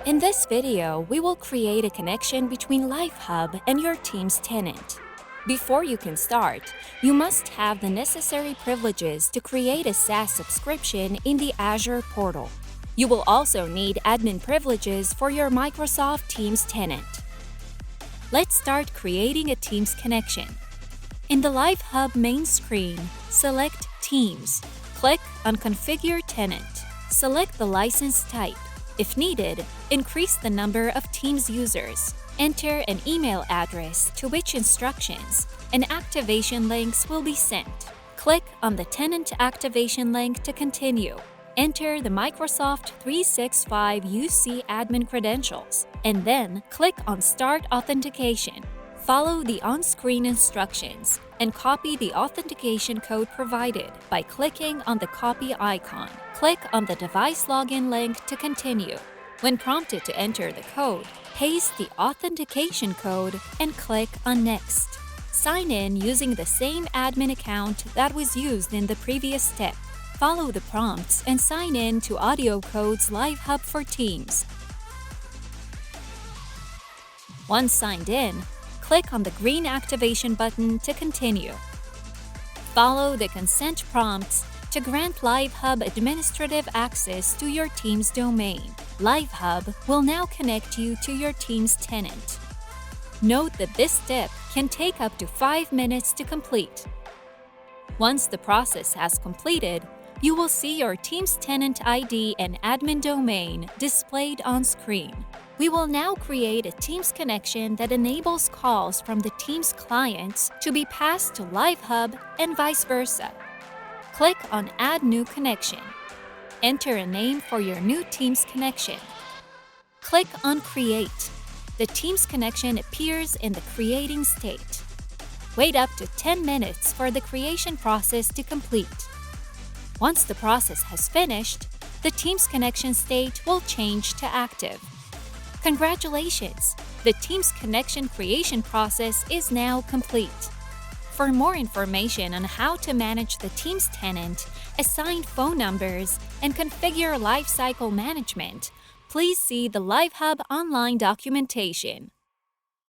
In this video, we will create a connection between Live Hub and your team's tenant. Before you can start, you must have the necessary privileges to create a SaaS subscription in the Azure portal. You will also need admin privileges for your Microsoft Teams tenant. Let's start creating a Teams connection. In the Live Hub main screen, select Teams. Click on Configure Tenant. Select the license type. If needed, increase the number of Teams users. Enter an email address to which instructions and activation links will be sent. Click on the tenant activation link to continue. Enter the Microsoft 365 UC admin credentials, and then click on Start Authentication. Follow the on-screen instructions and copy the authentication code provided by clicking on the copy icon. Click on the device login link to continue. When prompted to enter the code, paste the authentication code and click on Next. Sign in using the same admin account that was used in the previous step. Follow the prompts and sign in to AudioCodes Live Hub for Teams. Once signed in, click on the green activation button to continue. Follow the consent prompts to grant Live Hub administrative access to your Teams domain. Live Hub will now connect you to your Teams tenant. Note that this step can take up to 5 minutes to complete. Once the process has completed, you will see your Teams tenant ID and admin domain displayed on screen. We will now create a Teams connection that enables calls from the Teams clients to be passed to Live Hub and vice versa. Click on Add New Connection. Enter a name for your new Teams connection. Click on Create. The Teams connection appears in the creating state. Wait up to 10 minutes for the creation process to complete. Once the process has finished, the Teams connection state will change to active. Congratulations! The Teams connection creation process is now complete. For more information on how to manage the Teams tenant, assign phone numbers, and configure lifecycle management, please see the Live Hub online documentation.